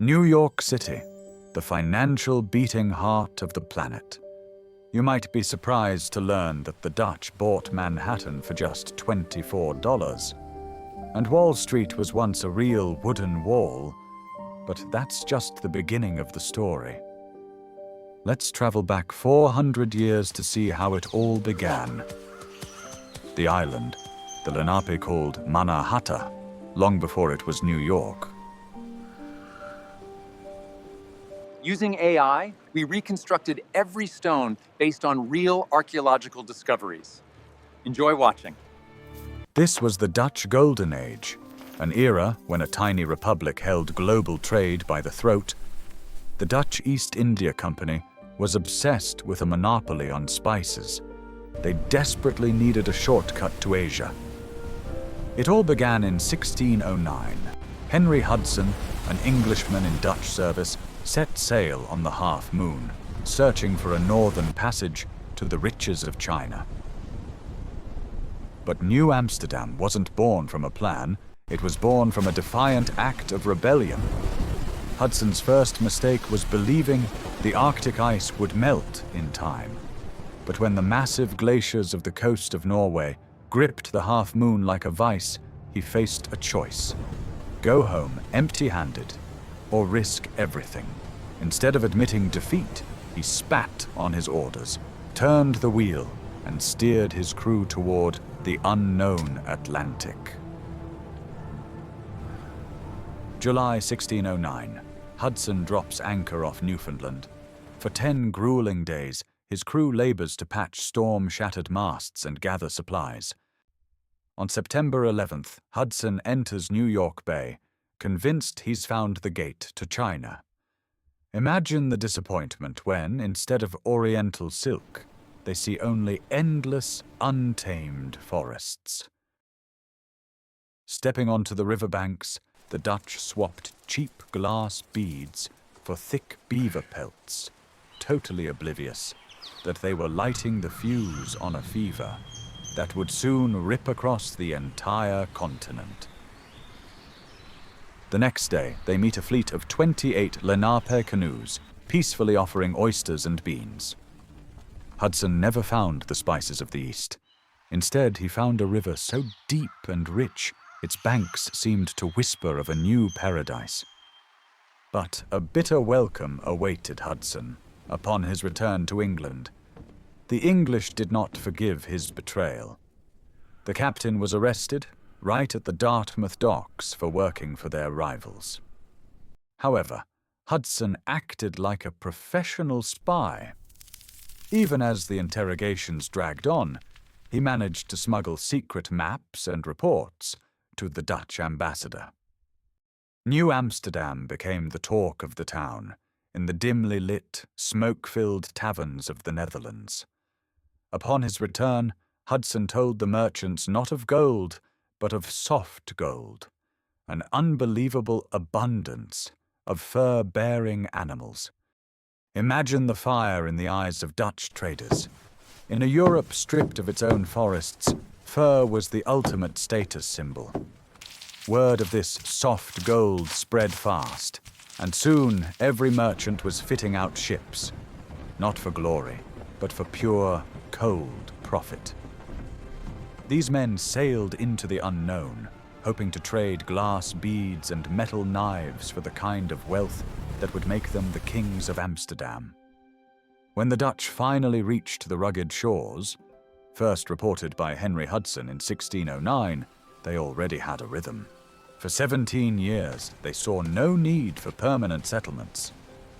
New York City, the financial beating heart of the planet. You might be surprised to learn that the Dutch bought Manhattan for just $24. And Wall Street was once a real wooden wall, but that's just the beginning of the story. Let's travel back 400 years to see how it all began. The island, the Lenape called Mannahatta, long before it was New York. Using AI, we reconstructed every stone based on real archaeological discoveries. Enjoy watching. This was the Dutch Golden Age, an era when a tiny republic held global trade by the throat. The Dutch East India Company was obsessed with a monopoly on spices. They desperately needed a shortcut to Asia. It all began in 1609. Henry Hudson, an Englishman in Dutch service, set sail on the Half Moon, searching for a northern passage to the riches of China. But New Amsterdam wasn't born from a plan, it was born from a defiant act of rebellion. Hudson's first mistake was believing the Arctic ice would melt in time. But when the massive glaciers of the coast of Norway gripped the Half Moon like a vice, he faced a choice. Go home empty-handed, or risk everything. Instead of admitting defeat, he spat on his orders, turned the wheel, and steered his crew toward the unknown Atlantic. July 1609. Hudson drops anchor off Newfoundland. For 10 grueling days, his crew labors to patch storm-shattered masts and gather supplies. On September 11th, Hudson enters New York Bay, convinced he's found the gate to China. Imagine the disappointment when, instead of oriental silk, they see only endless, untamed forests. Stepping onto the riverbanks, the Dutch swapped cheap glass beads for thick beaver pelts, totally oblivious that they were lighting the fuse on a fever that would soon rip across the entire continent. The next day, they meet a fleet of 28 Lenape canoes, peacefully offering oysters and beans. Hudson never found the spices of the East. Instead, he found a river so deep and rich, its banks seemed to whisper of a new paradise. But a bitter welcome awaited Hudson upon his return to England. The English did not forgive his betrayal. The captain was arrested right at the Dartmouth docks for working for their rivals. However, Hudson acted like a professional spy. Even as the interrogations dragged on, he managed to smuggle secret maps and reports to the Dutch ambassador. New Amsterdam became the talk of the town, in the dimly lit, smoke-filled taverns of the Netherlands. Upon his return, Hudson told the merchants not of gold, but of soft gold, an unbelievable abundance of fur-bearing animals. Imagine the fire in the eyes of Dutch traders. In a Europe stripped of its own forests, fur was the ultimate status symbol. Word of this soft gold spread fast, and soon every merchant was fitting out ships, not for glory, but for pure, cold profit. These men sailed into the unknown, hoping to trade glass beads and metal knives for the kind of wealth that would make them the kings of Amsterdam. When the Dutch finally reached the rugged shores, first reported by Henry Hudson in 1609, they already had a rhythm. For 17 years, they saw no need for permanent settlements.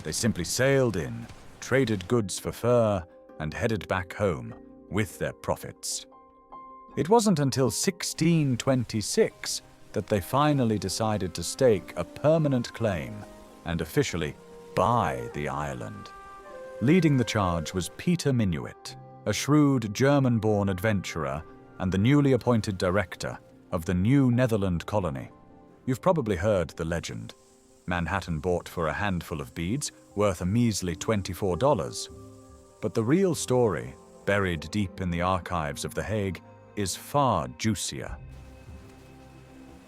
They simply sailed in, traded goods for fur, and headed back home with their profits. It wasn't until 1626 that they finally decided to stake a permanent claim and officially buy the island. Leading the charge was Peter Minuit, a shrewd German-born adventurer and the newly appointed director of the New Netherland colony. You've probably heard the legend. Manhattan bought for a handful of beads, worth a measly $24. But the real story, buried deep in the archives of The Hague, is far juicier.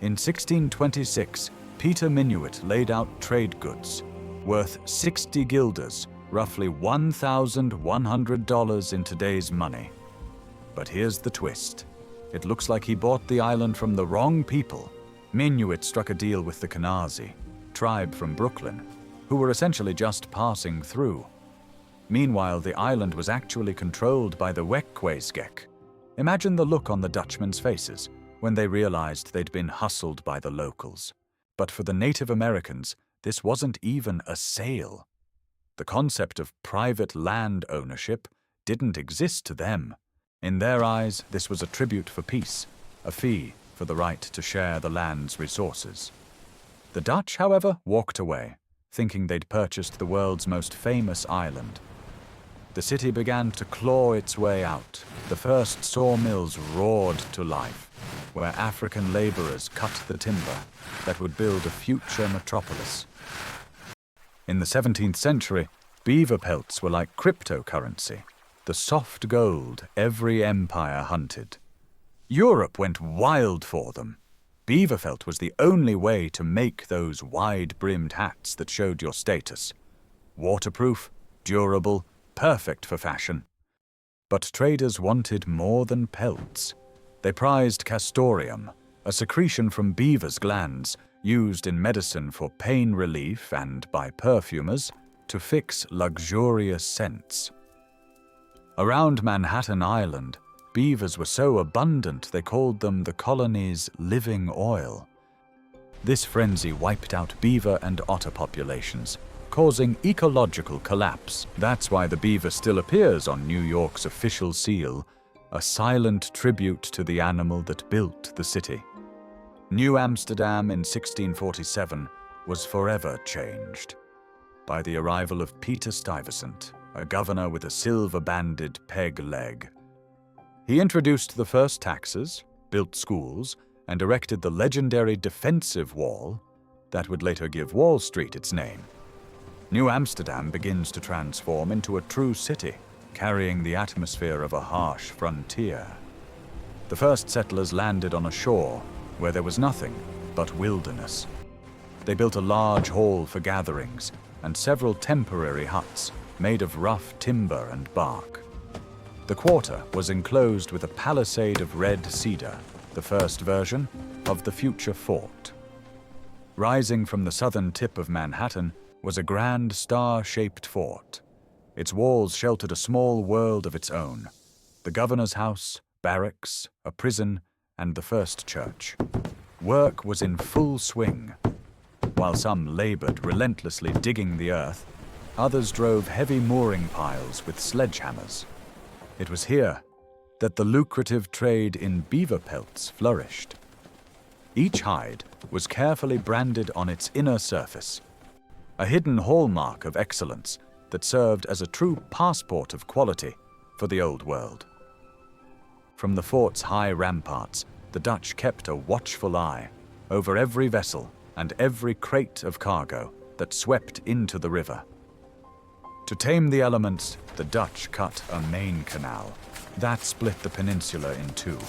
In 1626, Peter Minuit laid out trade goods worth 60 guilders, roughly $1,100 in today's money. But here's the twist. It looks like he bought the island from the wrong people. Minuit struck a deal with the Canals, tribe from Brooklyn, who were essentially just passing through. Meanwhile, the island was actually controlled by the Wekweesgek. Imagine the look on the Dutchmen's faces when they realized they'd been hustled by the locals. But for the Native Americans, this wasn't even a sale. The concept of private land ownership didn't exist to them. In their eyes, this was a tribute for peace, a fee for the right to share the land's resources. The Dutch, however, walked away, thinking they'd purchased the world's most famous island. The city began to claw its way out. The first sawmills roared to life, where African laborers cut the timber that would build a future metropolis. In the 17th century, beaver pelts were like cryptocurrency, the soft gold every empire hunted. Europe went wild for them. Beaver felt was the only way to make those wide-brimmed hats that showed your status. Waterproof, durable, perfect for fashion. But traders wanted more than pelts. They prized castoreum, a secretion from beavers' glands used in medicine for pain relief and by perfumers to fix luxurious scents. Around Manhattan Island, beavers were so abundant they called them the colony's living oil. This frenzy wiped out beaver and otter populations, causing ecological collapse. That's why the beaver still appears on New York's official seal, a silent tribute to the animal that built the city. New Amsterdam in 1647 was forever changed by the arrival of Peter Stuyvesant, a governor with a silver-banded peg leg. He introduced the first taxes, built schools, and erected the legendary defensive wall that would later give Wall Street its name. New Amsterdam begins to transform into a true city, carrying the atmosphere of a harsh frontier. The first settlers landed on a shore where there was nothing but wilderness. They built a large hall for gatherings and several temporary huts made of rough timber and bark. The quarter was enclosed with a palisade of red cedar, the first version of the future fort. Rising from the southern tip of Manhattan was a grand star-shaped fort. Its walls sheltered a small world of its own: the governor's house, barracks, a prison, and the first church. Work was in full swing. While some labored relentlessly digging the earth, others drove heavy mooring piles with sledgehammers. It was here that the lucrative trade in beaver pelts flourished. Each hide was carefully branded on its inner surface, a hidden hallmark of excellence that served as a true passport of quality for the Old World. From the fort's high ramparts, the Dutch kept a watchful eye over every vessel and every crate of cargo that swept into the river. To tame the elements, the Dutch cut a main canal that split the peninsula in two,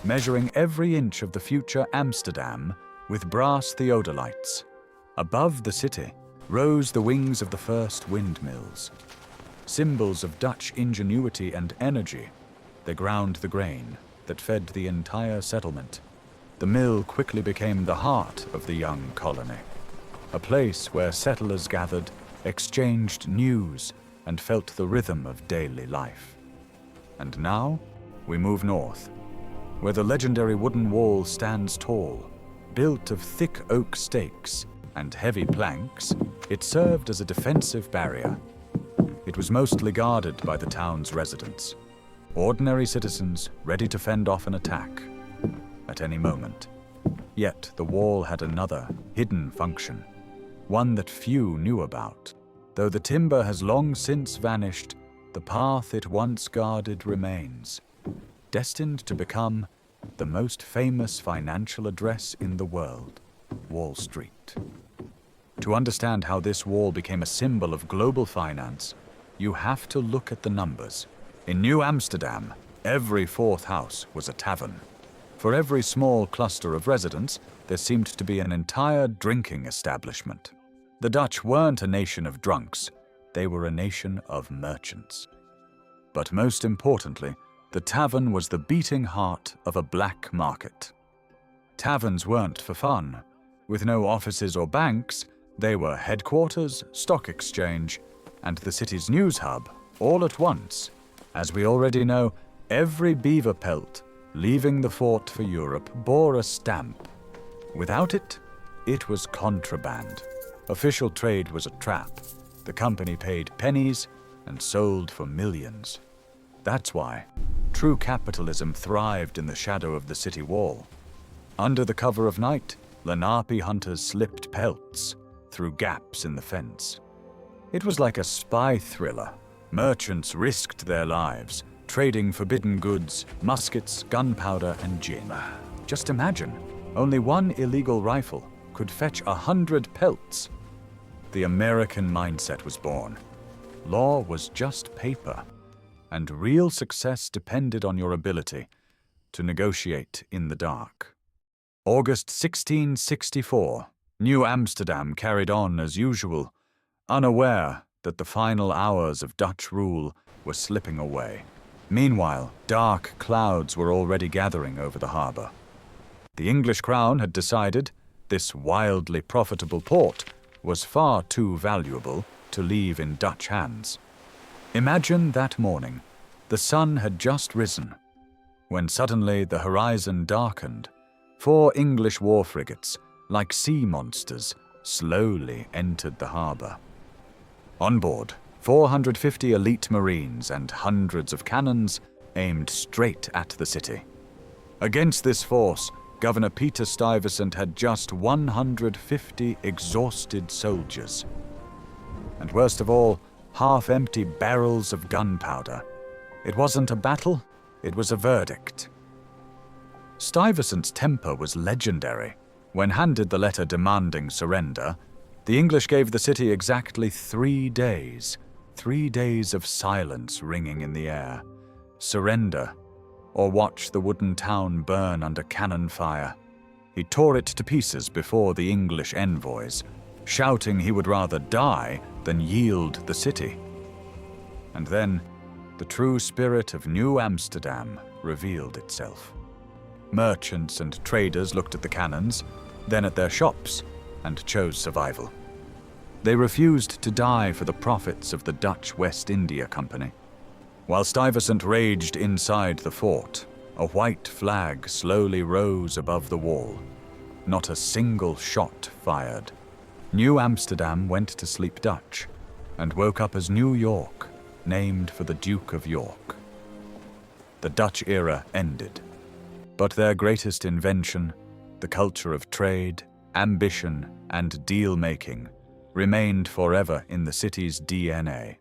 measuring every inch of the future Amsterdam with brass theodolites. Above the city rose the wings of the first windmills. Symbols of Dutch ingenuity and energy, they ground the grain that fed the entire settlement. The mill quickly became the heart of the young colony, a place where settlers gathered, exchanged news, and felt the rhythm of daily life. And now, we move north, where the legendary wooden wall stands tall. Built of thick oak stakes and heavy planks, it served as a defensive barrier. It was mostly guarded by the town's residents, ordinary citizens ready to fend off an attack at any moment. Yet the wall had another, hidden function, one that few knew about. Though the timber has long since vanished, the path it once guarded remains, destined to become the most famous financial address in the world, Wall Street. To understand how this wall became a symbol of global finance, you have to look at the numbers. In New Amsterdam, every fourth house was a tavern. For every small cluster of residents, there seemed to be an entire drinking establishment. The Dutch weren't a nation of drunks, they were a nation of merchants. But most importantly, the tavern was the beating heart of a black market. Taverns weren't for fun. With no offices or banks, they were headquarters, stock exchange, and the city's news hub, all at once. As we already know, every beaver pelt leaving the fort for Europe bore a stamp. Without it, it was contraband. Official trade was a trap. The company paid pennies and sold for millions. That's why true capitalism thrived in the shadow of the city wall. Under the cover of night, Lenape hunters slipped pelts through gaps in the fence. It was like a spy thriller. Merchants risked their lives, trading forbidden goods, muskets, gunpowder, and gin. Just imagine, only one illegal rifle could fetch 100 pelts. The American mindset was born. Law was just paper, and real success depended on your ability to negotiate in the dark. August 1664, New Amsterdam carried on as usual, unaware that the final hours of Dutch rule were slipping away. Meanwhile, dark clouds were already gathering over the harbor. The English crown had decided this wildly profitable port was far too valuable to leave in Dutch hands. Imagine that morning. The sun had just risen, when suddenly the horizon darkened. 4 English war frigates, like sea monsters, slowly entered the harbor. On board, 450 elite marines and hundreds of cannons aimed straight at the city. Against this force, Governor Peter Stuyvesant had just 150 exhausted soldiers. And worst of all, half-empty barrels of gunpowder. It wasn't a battle, it was a verdict. Stuyvesant's temper was legendary. When handed the letter demanding surrender, the English gave the city exactly 3 days. 3 days of silence ringing in the air. Surrender, or watch the wooden town burn under cannon fire. He tore it to pieces before the English envoys, shouting he would rather die than yield the city. And then, the true spirit of New Amsterdam revealed itself. Merchants and traders looked at the cannons, then at their shops, and chose survival. They refused to die for the profits of the Dutch West India Company. While Stuyvesant raged inside the fort, a white flag slowly rose above the wall. Not a single shot fired. New Amsterdam went to sleep Dutch, and woke up as New York, named for the Duke of York. The Dutch era ended, but their greatest invention, the culture of trade, ambition, and deal-making, remained forever in the city's DNA.